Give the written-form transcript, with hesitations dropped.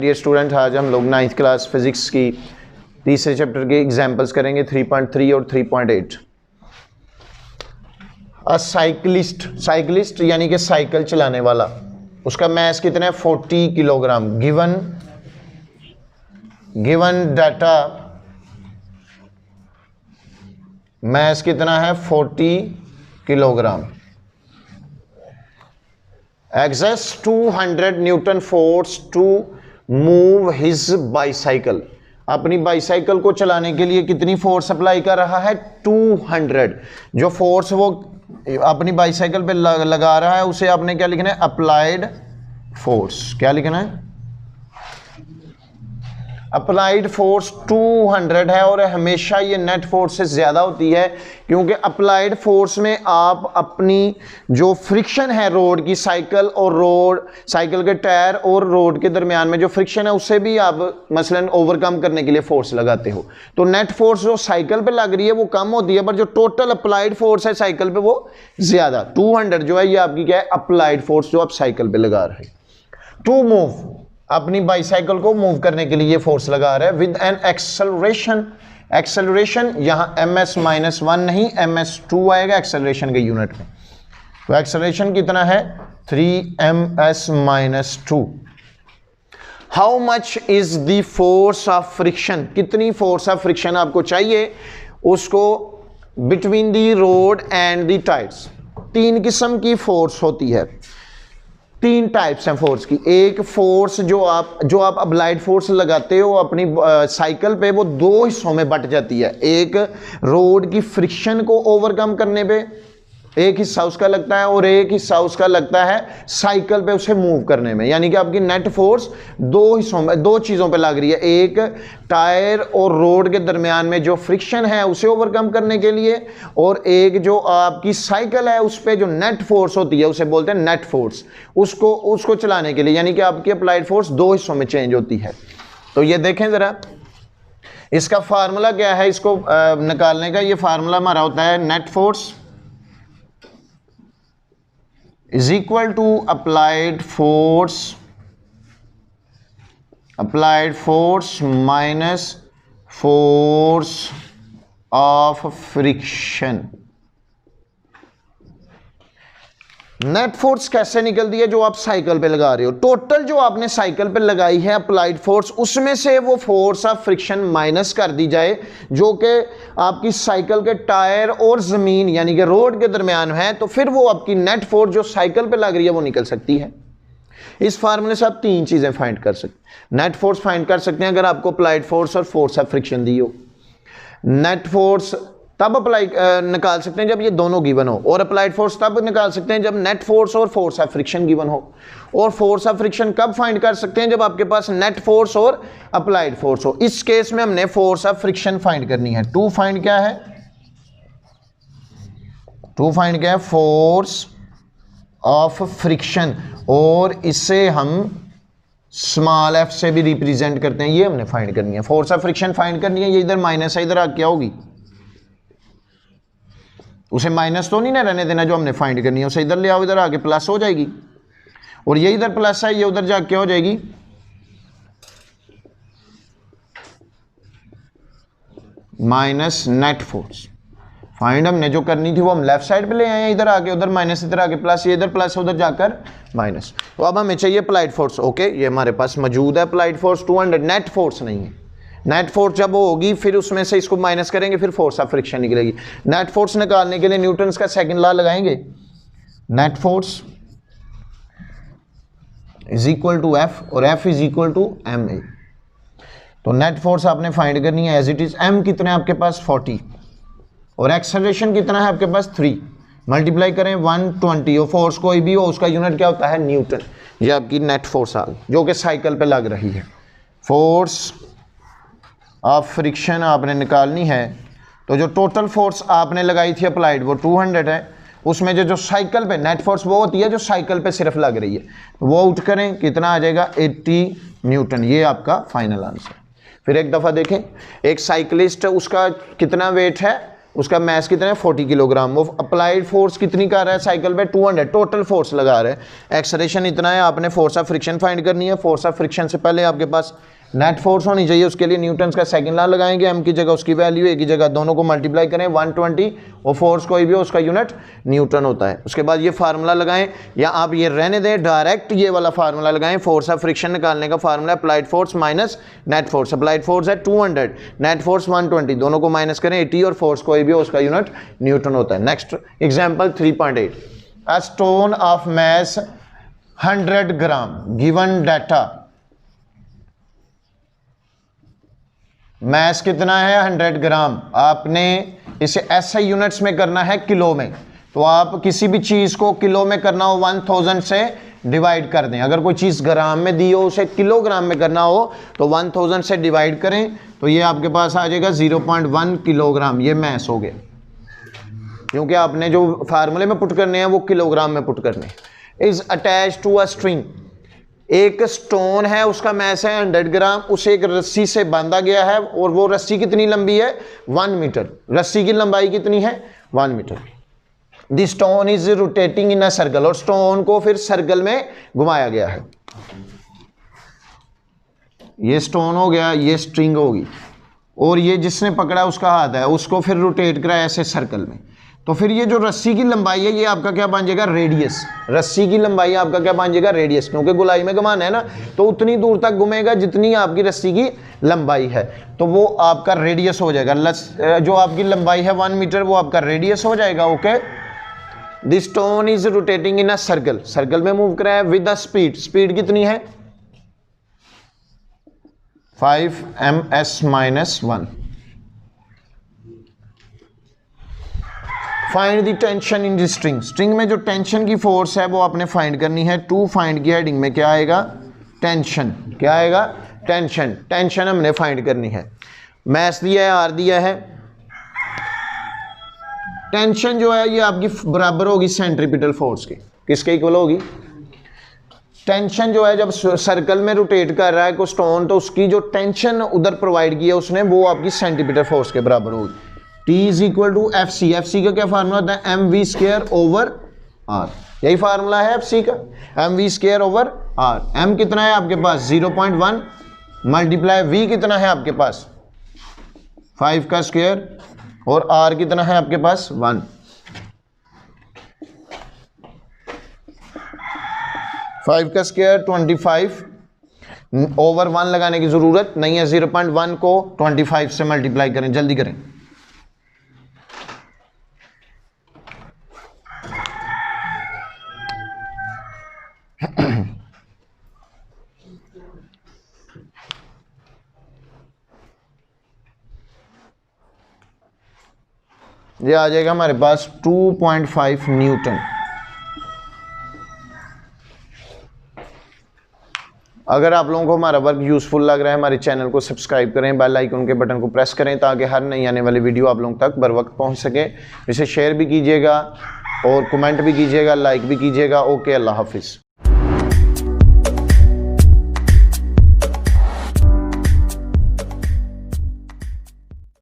Dear student, आज हम लोग 9th क्लास फिजिक्स की तीसरे चैप्टर के एग्जाम्पल्स करेंगे 3.3 और 3.8। अ साइकिलिस्ट यानी कि साइकिल चलाने वाला, उसका मैस कितना है 40 किलोग्राम। गिवन डाटा मैस कितना है 40 kilogram. Exerts 200 newton force to move his bicycle. अपनी बाईसाइकिल को चलाने के लिए कितनी फोर्स अप्लाई कर रहा है 200। जो फोर्स वो अपनी बाईसाइकिल पे लगा रहा है उसे आपने क्या लिखना है अप्लाइड फोर्स। क्या लिखना है अप्लाइड फोर्स 200 है और हमेशा ये नेट फोर्स से ज्यादा होती है, क्योंकि अप्लाइड फोर्स में आप अपनी जो फ्रिक्शन है रोड की, साइकिल के टायर और रोड के दरमियान में जो फ्रिक्शन है उससे भी आप मसलन ओवरकम करने के लिए फोर्स लगाते हो। तो नेट फोर्स जो साइकिल पे लग रही है वो कम होती है, पर जो टोटल अप्लाइड फोर्स है साइकिल पे वो ज्यादा। 200 जो है ये आपकी क्या है अप्लाइड फोर्स जो आप साइकिल पे लगा रहे हैं। टू मूव, अपनी बाईसाइकिल को मूव करने के लिए ये फोर्स लगा रहा है विद एन एक्सेलरेशन यहां ms-1 नहीं ms2 आएगा एक्सेलरेशन के यूनिट में। तो एक्सेलरेशन कितना है 3ms-2। How much is the force of friction, कितनी फोर्स ऑफ फ्रिक्शन आपको चाहिए उसको between the road and the tyres. तीन किस्म की फोर्स होती है, तीन टाइप्स हैं फोर्स की। एक फोर्स जो आप अप्लाइड फोर्स लगाते हो अपनी साइकिल पे वो दो हिस्सों में बट जाती है। एक रोड की फ्रिक्शन को ओवरकम करने पे एक हिस्सा उसका लगता है और एक हिस्सा उसका लगता है साइकिल पे उसे मूव करने में। यानी कि आपकी नेट फोर्स दो हिस्सों में, दो चीज़ों पे लग रही है। एक टायर और रोड के दरमियान में जो फ्रिक्शन है उसे ओवरकम करने के लिए, और एक जो आपकी साइकिल है उस पर जो नेट फोर्स होती है उसे बोलते हैं नेट फोर्स, उसको चलाने के लिए। यानी कि आपकी अप्लाइड फोर्स दो हिस्सों में चेंज होती है। तो ये देखें ज़रा, इसका फार्मूला क्या है इसको निकालने का। ये फार्मूला हमारा होता है net force is equal to applied force minus force of friction। Net force कैसे निकलती है जो आप साइकिल पे लगा रहे हो। टोटल जो आपने साइकिल पे लगाई है अप्लाइड फोर्स, उसमें से वो फोर्स ऑफ फ्रिक्शन माइनस कर दी जाए जो कि आपकी साइकिल के टायर और जमीन यानी कि रोड के दरमियान है, तो फिर वो आपकी नेट फोर्स जो साइकिल पे लग रही है वो निकल सकती है। इस फार्मूले से आप तीन चीजें फाइंड कर सकते हैं। नेट फोर्स फाइंड कर सकते हैं अगर आपको अप्लाइड फोर्स और फोर्स ऑफ फ्रिक्शन दी हो। नेट फोर्स तब अप्लाई निकाल सकते हैं जब ये दोनों गिवन हो, और अप्लाइड फोर्स तब निकाल सकते हैं जब नेट फोर्स और फोर्स ऑफ फ्रिक्शन गिवन हो। और फोर्स ऑफ फ्रिक्शन कब फाइंड कर सकते हैं जब आपके पास नेट फोर्स और अप्लाइड फोर्स हो। इस केस में हमने फोर्स ऑफ फ्रिक्शन फाइंड करनी है। टू फाइंड क्या है फोर्स ऑफ फ्रिक्शन, और इससे हम स्मॉल f से भी रिप्रेजेंट करते हैं। ये हमने फाइंड करनी है, फोर्स ऑफ फ्रिक्शन फाइंड करनी है। ये इधर माइनस है, इधर आ क्या होगी, उसे माइनस तो नहीं ना रहने देना जो हमने फाइंड करनी है, उसे इधर ले आओ, इधर आके प्लस हो जाएगी। और ये इधर प्लस है, ये उधर जाके क्या हो जाएगी माइनस नेट फोर्स। फाइंड हमने जो करनी थी वो हम लेफ्ट साइड पे ले आए हैं, इधर आके उधर माइनस, इधर आके प्लस, ये इधर प्लस उधर जाकर माइनस। तो अब हमें चाहिए अप्लाइड फोर्स। ओके, ये हमारे पास मौजूद है अप्लाइड फोर्स 200। नेट फोर्स नहीं है। नेट फोर्स जब वो होगी फिर उसमें से इसको माइनस करेंगे, फिर फोर्स ऑफ फ्रिक्शन निकलेगी। नेट फोर्स निकालने के लिए न्यूटन्स का सेकंड लॉ लगाएंगे। Net force is equal to F और F is equal to M A. तो नेट फोर्स आपने फाइंड करनी है एज इट इज। एम कितना है आपके पास 40 और एक्सेलरेशन कितना है आपके पास 3। मल्टीप्लाई करें 120 और फोर्स कोई भी हो उसका यूनिट क्या होता है न्यूटन। ये आपकी नेट फोर्स आ गई जो कि साइकिल पे लग रही है। फोर्स ऑफ फ्रिक्शन आपने निकालनी है, तो जो टोटल फोर्स आपने लगाई थी अप्लाइड वो 200 है, उसमें जो साइकिल पे नेट फोर्स वो होती है जो साइकिल पे सिर्फ लग रही है, वो आउट करें कितना आ जाएगा 80 न्यूटन। ये आपका फाइनल आंसर। फिर एक दफ़ा देखें, एक साइकिलिस्ट उसका कितना वेट है उसका मैस कितना है 40 किलोग्राम। वो अप्लाइड फोर्स कितनी कर रहा है साइकिल पे 200, टोटल फोर्स लगा रहा है। एक्सलेरेशन इतना है, आपने फोर्स ऑफ फ्रिक्शन फाइंड करनी है। फोर्स ऑफ फ्रिक्शन से पहले आपके पास नेट फोर्स होनी चाहिए, उसके लिए न्यूटन्स का सेकंड लॉ लगाएंगे, एम की जगह उसकी वैल्यू, ए की जगह दोनों को मल्टीप्लाई करें 120, और फोर्स कोई भी हो उसका यूनिट न्यूटन होता है। उसके बाद ये फार्मूला लगाएं, या आप ये रहने दें, डायरेक्ट ये वाला फार्मूला लगाएं। फोर्स ऑफ फ्रिक्शन निकालने का formula applied force minus net force. Applied force है 200, नेट फोर्स 120, दोनों को माइनस करें 80, और फोर्स कोई भी हो उसका यूनिट न्यूटन होता है। Next example 3.8, a stone of mass 100 gram given data, mass कितना है 100 ग्राम, आपने इसे एसआई यूनिट्स में करना है किलो में। तो आप किसी भी चीज़ को किलो में करना हो 1000 से डिवाइड कर दें। अगर कोई चीज़ ग्राम में दी हो उसे किलोग्राम में करना हो तो 1000 से डिवाइड करें, तो ये आपके पास आ जाएगा 0.1 किलोग्राम। ये मैस हो गया, क्योंकि आपने जो फार्मूले में पुट करने हैं वो किलोग्राम में पुट करने हैं। Is attach to a string, एक स्टोन है उसका मैस है 100 ग्राम, उसे एक रस्सी से बांधा गया है, और वो रस्सी कितनी लंबी है 1 मीटर। रस्सी की लंबाई कितनी है 1 metre. The stone is rotating in a circle, और स्टोन को फिर सर्कल में घुमाया गया है। ये स्टोन हो गया, ये स्ट्रिंग होगी, और ये जिसने पकड़ा उसका हाथ है, उसको फिर रोटेट करा ऐसे सर्कल में। तो फिर ये जो रस्सी की लंबाई है ये आपका क्या बन जाएगा रेडियस। रस्सी की लंबाई आपका क्या बन जाएगा रेडियस, क्योंकि गोलाई में घुमाना है ना, तो उतनी दूर तक घूमेगा जितनी आपकी रस्सी की लंबाई है, तो वो आपका रेडियस हो जाएगा। जो आपकी लंबाई है 1 मीटर वो आपका रेडियस हो जाएगा। Okay, the stone is rotating in a circle, circle में मूव कर रहा है विद द स्पीड, स्पीड कितनी है 5 ms-1। Find the tension in the string, string में जो टेंशन की फोर्स है वो आपने फाइंड करनी है। टू फाइंड की हेडिंग में क्या आएगा टेंशन, क्या आएगा टेंशन, टेंशन हमने फाइंड करनी है। मैस दिया है, आर दिया है, टेंशन जो है ये आपकी बराबर होगी सेंट्रीपिटल फोर्स की। किसके इक्वल होगी, टेंशन जो है जब सर्कल में रोटेट कर रहा है कोई स्टोन, तो उसकी जो टेंशन उधर प्रोवाइड की है उसने, वो आपकी सेंटीमीटर फोर्स के बराबर होगी। T is equal to F C, F C का क्या फार्मूला होता है mv²/r, यही फार्मूला है एफ सी का, mv²/r। m कितना है आपके पास 0.1 मल्टीप्लाई v कितना है आपके पास 5 का स्क्वायर, और r कितना है आपके पास 1। 5 का स्क्वायर 25, ओवर 1 लगाने की जरूरत नहीं है, 0.1 को 25 से मल्टीप्लाई करें, जल्दी करें। ये आ जाएगा हमारे पास 2.5 न्यूटन। अगर आप लोगों को हमारा वर्क यूजफुल लग रहा है, हमारे चैनल को सब्सक्राइब करें, बेल आइकन के बटन को प्रेस करें, ताकि हर नई आने वाली वीडियो आप लोगों तक बर वक्त पहुंच सके। इसे शेयर भी कीजिएगा और कमेंट भी कीजिएगा, लाइक भी कीजिएगा। ओके, अल्लाह हाफिज़।